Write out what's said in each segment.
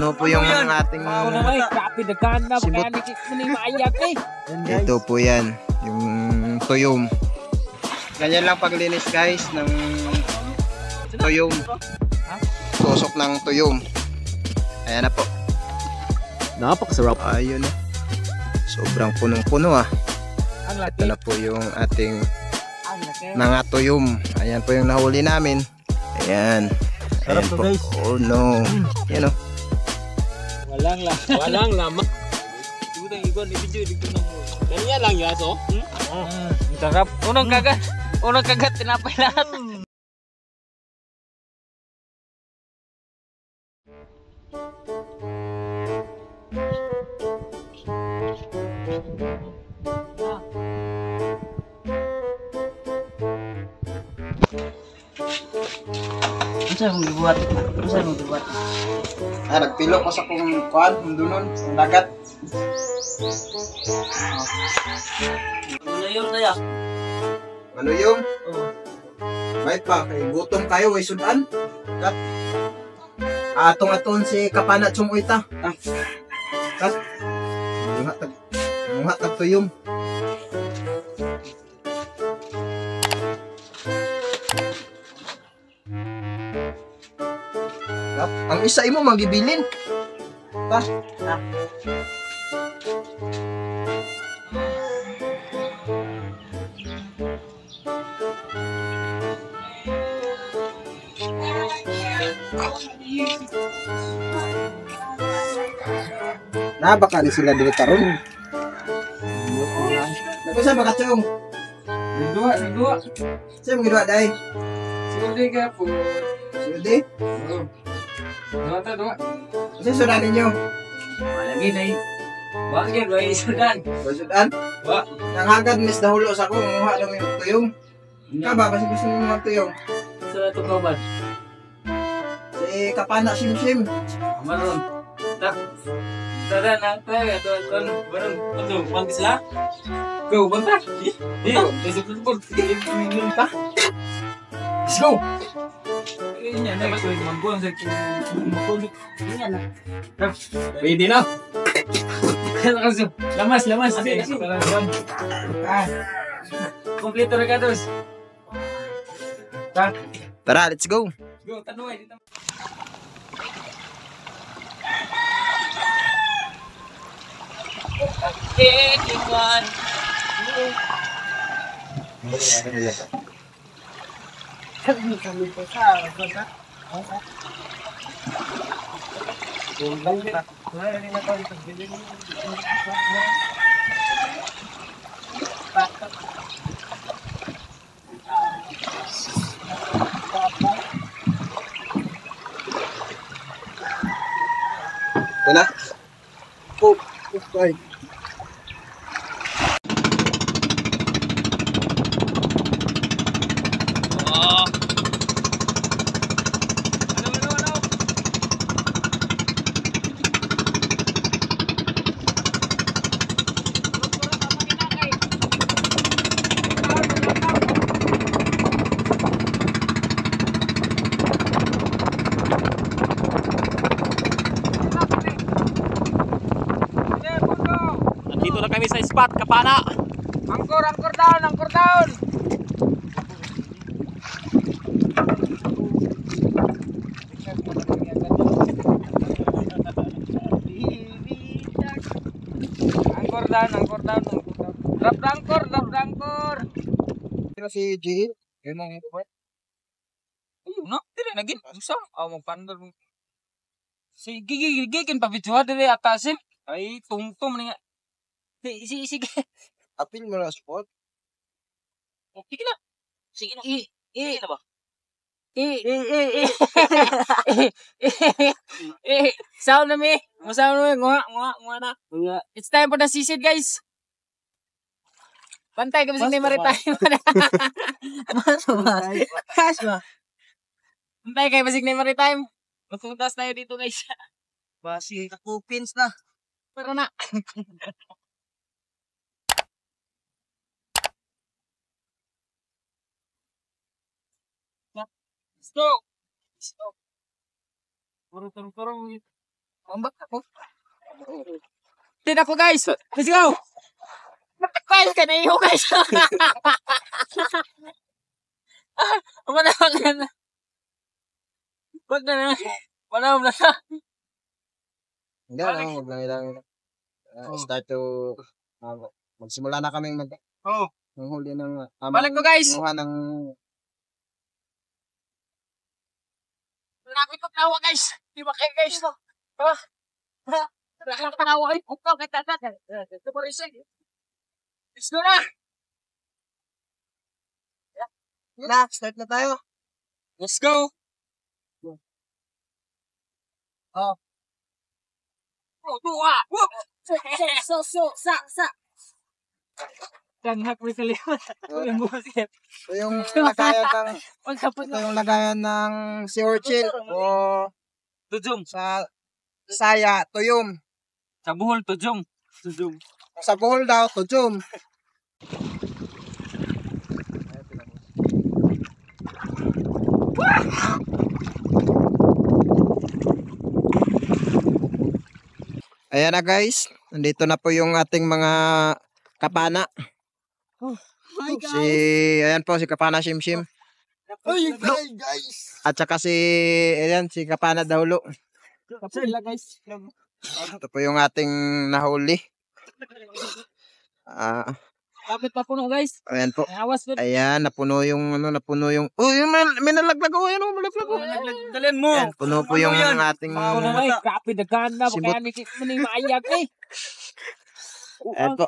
Puno po yung ating ito po yan, yung tuyom. Ganyan lang paglinis guys ng tuyom. Tusok ng tuyom. Ayan na po. Napakasarap. Ayun na. Sobrang punong-puno ah. Ito na po yung ating mga tuyom. Ayan po yung nahuli namin. Ayan. Ayan po. Oh no. Yan o. Walang lama. Ganyan lang yun aso. Sarap. Unang kagat tinapay lahat. Ano mong dibuhat? Nagpilo ko sa kung kuhan, mundunon, ang dagat. Ano yung kaya? Ano yung? Bait pa, kay gutom kayo, way sudan. Kat. Atong-aton si Kapana Chungoy ta. Kat. Mungha tag tuyom. Ang isa imo magibilin. Ta. Na baka ni sila dili karon. Nagsa ba kachong? Dua. Sa mo gidwa dai? Sige ka po. Sige. Dua. Sa sudan ninyo. Lagi dai. Bakit ba isudan? Sudan? Wa. Nanghagad mis dahulo sa ko muha lang yung tuyong. Ka ba basi gusto mo mga tuyong? Sa to kauban. Si Kapana Simsim. Maron. Tak. Tara na tayo to barang ano pangis la? Go banta. Besok football. Minum ta. Let's go. Ini na ko manggon sa manggon. Ini na. Pwede na. Lamas. Kompleto regados. Tara, let's go. Go, tanuay dito. Okay, one. Kami po sa kota. Wala. Okay. Nandito na kami sa spot, Kapana. Angkor down. Angkor down. Drop angkor. Pero si G, yun ang ipot. Ayun no, dire nagin. Usa, magpandar. Si gigigin pa bituha dire atasin. Ay tungtung ni nga. Sige. Apil mo na spot. Sige na. Sige na ba? Sound na mi. Masound na mi. Nguha na. It's time for the sisid, guys. Pantay kami sa maritime. Pantay kayo sa maritime. Magpuntas tayo dito, guys. Basi kakupins na. Pero na. Stop. Turun. Mambak ako. Tina ko guys. Let's go. Guys, ka na iyo guys. Manawagan na. Wag na. Wala na. Hindi lang, huwag lang ilang. Start to, magsimula na kaming manghuli ng, Balik ko guys. manguha ng, Marami ko tawa guys. Di ba kayo guys? Marami ko tawa kayo. Upaw kay tatat. Ito pa rin siya. Let's go na. na, start na tayo. Let's go. Tuwa. Sa. Tanghak mo sa liwan. Yung busit. Ito yung lagayan ng, Pagkapot ito yung lagayan ng sea urchin o Tujong. sa Saya, tuyom. Sa buhol, tujong. Sa Bohol daw, tuyom. Ayan na guys, nandito na po yung ating mga kapana. Ayan po si Kapana Shimshim. Guys. At saka ayan, si Kapana Dahulo. Kapila guys. Ito po yung ating nahuli. Kapit pa puno guys. Ayan po. Awas po. Ayan, napuno yung uy, may nalaglag ako, ayan o, malaglag ako. Dalhin mo. Ayan, puno po yung ating, Kapit na ganda. Kaya ni maayag eh. ayan po.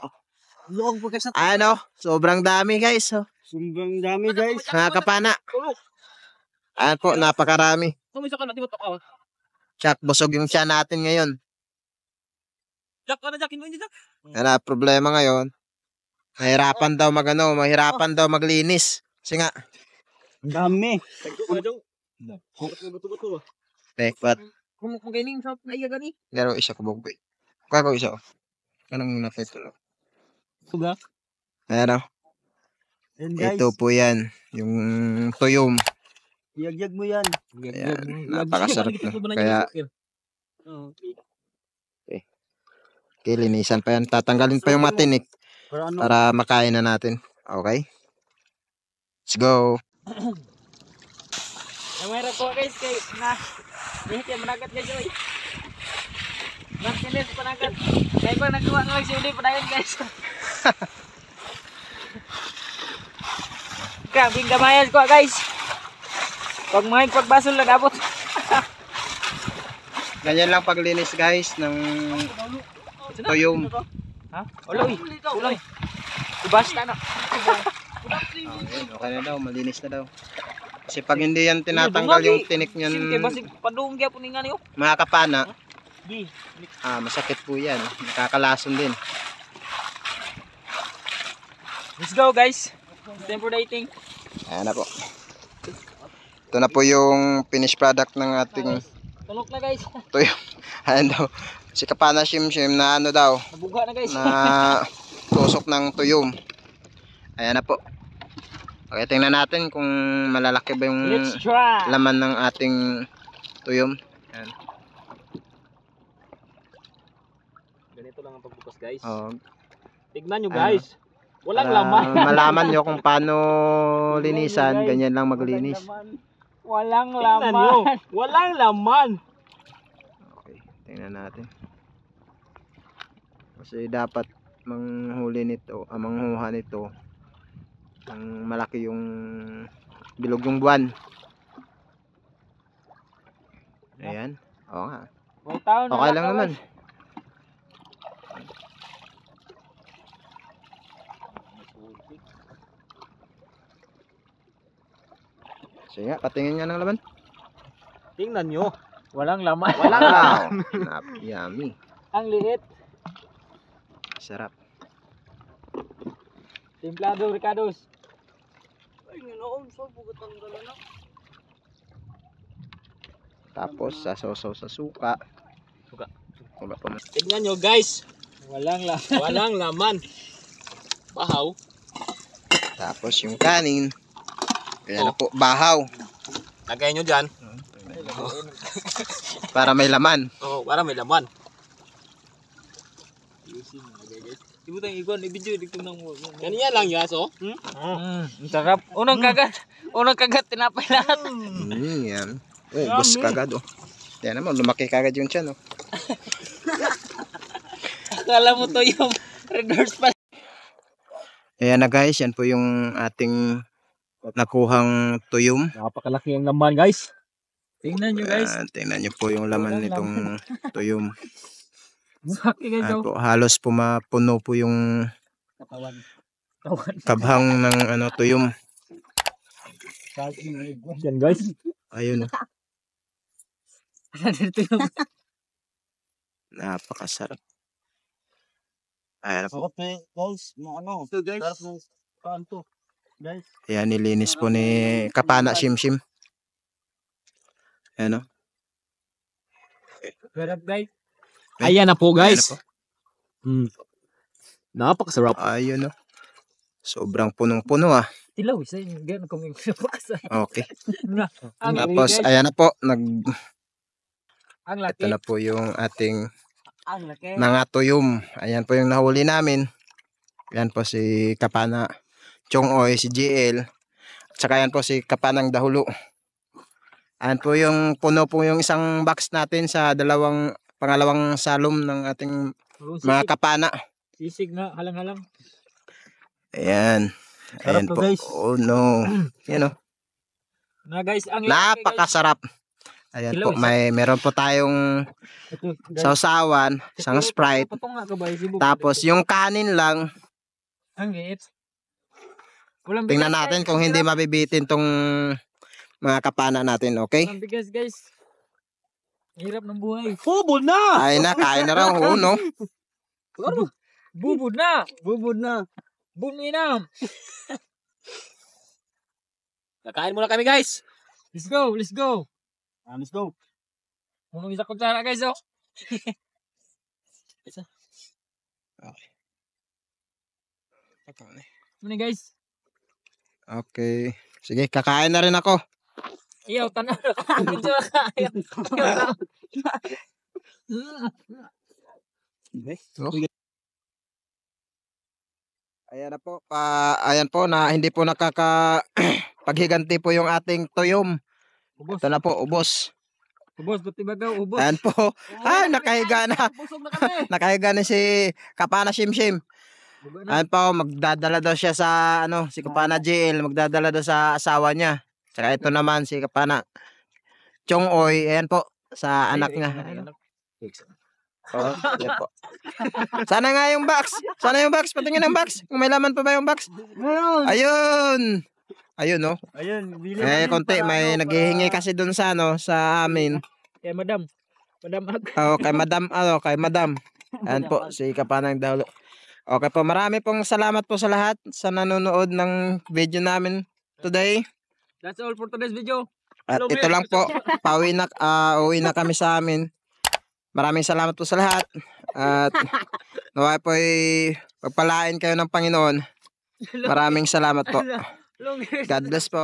Luwag po guys. Ayan o, sobrang dami guys. Oh. Sobrang dami guys. Mga kapana. Ayan po, napakarami. Tumisa ka na, di mo takaw. Tsak, busog yung tiyan natin ngayon. Jack, ano Jack? Hindi Jack. Ayan, problema ngayon. Mahirapan daw maglinis. Kasi nga, Dami. but, Kung ganyan sa naiya gani. garo isa ko bugbi. Kuha ko isa. Kanang napito lang. Suga. Ayan o. Ito po yan. Yung tuyom. Yag mo yan. Ayan, napakasarap na. Kaya, okay, linisan pa yan. Tatanggalin pa yung matinik para makain na natin. Okay? Let's go. Namera ko guys kay na. Dihit yan managat guys oy. Martinez panagat. Kaya ko nagkuha ng si Uli padayon guys. Grabing gamayan ko guys. Pag may pagbasol na dabot. Ganyan lang paglinis guys ng tuyom. Ha? Uloy. Uloy. Ibasta na. Okay na daw, malinis na daw. Kasi pag hindi yan tinatanggal yung tinik Sinte niyan, basig padung gyapon ni ngani yo. mga kapana, Gi. masakit po yan. Nakakalason din. Let's go guys. Time for dating. Ayan na po. Ito na po yung finished product ng ating Tulok na guys. tuyom. Ayan daw. Si Kapana Shimshim na ano daw, Nabuga na guys. na tusok ng tuyom. Ayan na po. Okay, tingnan natin kung malalaki ba yung Let's try. laman ng ating tuyom. Ayan. Ganito lang ang pagbukas guys. Oh, Tignan nyo Ano? guys. Walang para laman. malaman nyo kung paano linisan, ganyan lang maglinis. Walang Tignan nyo. laman. Walang laman. Okay, tingnan natin. Kasi dapat manghuli nito, manghuha nito ang malaki yung bilog yung buwan. Ayan. Oo nga. May tao na Okay lang naman. Sige nga, patingin nga ng laman. Tingnan nyo. Walang laman. Walang laman. Wow, yummy. Ang liit. Sarap. Templado Ricardos. Ay, ganoon. So, bugatan ka na. Tapos sasaw-saw sa suka. Suka. Wala pa man. Tignan nyo guys. Walang laman. Walang laman. Bahaw. Tapos yung kanin. Kaya na po, bahaw. Lagay nyo dyan. Para may laman. Oo. para may laman. Ibutang ikon, i-video dito nang mo. Kaniya lang yung aso? Ang sarap. Unang kagat, tinapay lahat. Yan. Ubos kagad oh. Yan naman, lumaki kagad yung tiyan oh. Akala mo to yung red horse pa. Ayan na guys, yan po yung ating nakuhang tuyom. Napakalaki ang laman guys. Tingnan nyo guys. Tingnan nyo po yung laman nitong tuyom. Malaki guys. Ayan po, halos pumapuno po yung kabhang ng tuyom. Yan guys. Ayun oh. Napakasarap. Ayan po. Guys, ano? Guys, kanto. Guys. Ayan, nilinis po ni Kapana Simsim. Ayan oh. Guys. Ayan na po guys. Ayan na po. Napakasarap. Ayun oh. Sobrang punong-puno ah. Tilaw, isa yung gano'n kami napakasarap. Okay. Tapos ayan na po. Ang Ito laki. na po yung ating Ang laki. mga tuyom. Ayan po yung nahuli namin. Ayan po si Kapana Chongoy, si GL. At saka ayan po si Kapanang Dahulo. Ayan po yung puno po yung isang box natin sa pangalawang salom ng ating mga kapana. Sisig na, halang-halang. Ayan. Ayan Sarap to, po. guys. Oh no. Yan oh. Na guys, ang laki guys. Napakasarap. Ayan po, meron po tayong Ito, guys. sausawan, isang Sprite. Tapos yung kanin lang, Ang liit. Walang tingnan bigas, natin guys. kung hindi mabibitin tong mga kapana natin, okay? Walang bigas guys. Hirap ng buhay. Bubod na! Kain na raw, oh, no? Bubod na. Bubod na. Buminam. Kakain muna kami guys. Let's go, let's go. Let's go. Punong isa kutsara guys oh. Okay. Muna guys. Okay. Sige, kakain na rin ako. Iyaw, tanaw na kakain dyan kakain. Ayan na po. Ayan po na hindi po paghiganti po yung ating tuyom. Ubos. Ito na po, ubos. Ubos, buti ba daw? Ubos. Ayan po. Ay, nakahiga na. Busog na kami. Nakahiga na si Kapana Simsim. Buga na. Ayan po, magdadala daw siya sa si Kapana JL, magdadala daw sa asawa niya. Tsaka ito naman si Kapana Chongoy, ayan po, sa anak niya. Oh, ayan po. Sana nga yung box. Sana yung box, patingin ang box. Kung may laman pa ba yung box? Ayun. Ayun no. Ayun, bili. Konti may naghihingi kasi doon sa sa amin. Kaya madam. Madam Ag. Oh, kay madam. Ayan po si Kapanang Dahulo. Okay po, marami pong salamat po sa lahat sa nanonood ng video namin today. That's all for today's video. At ito lang po, uwi na kami sa amin. Maraming salamat po sa lahat. At naway po pagpalain kayo ng Panginoon. Maraming salamat po. God bless po.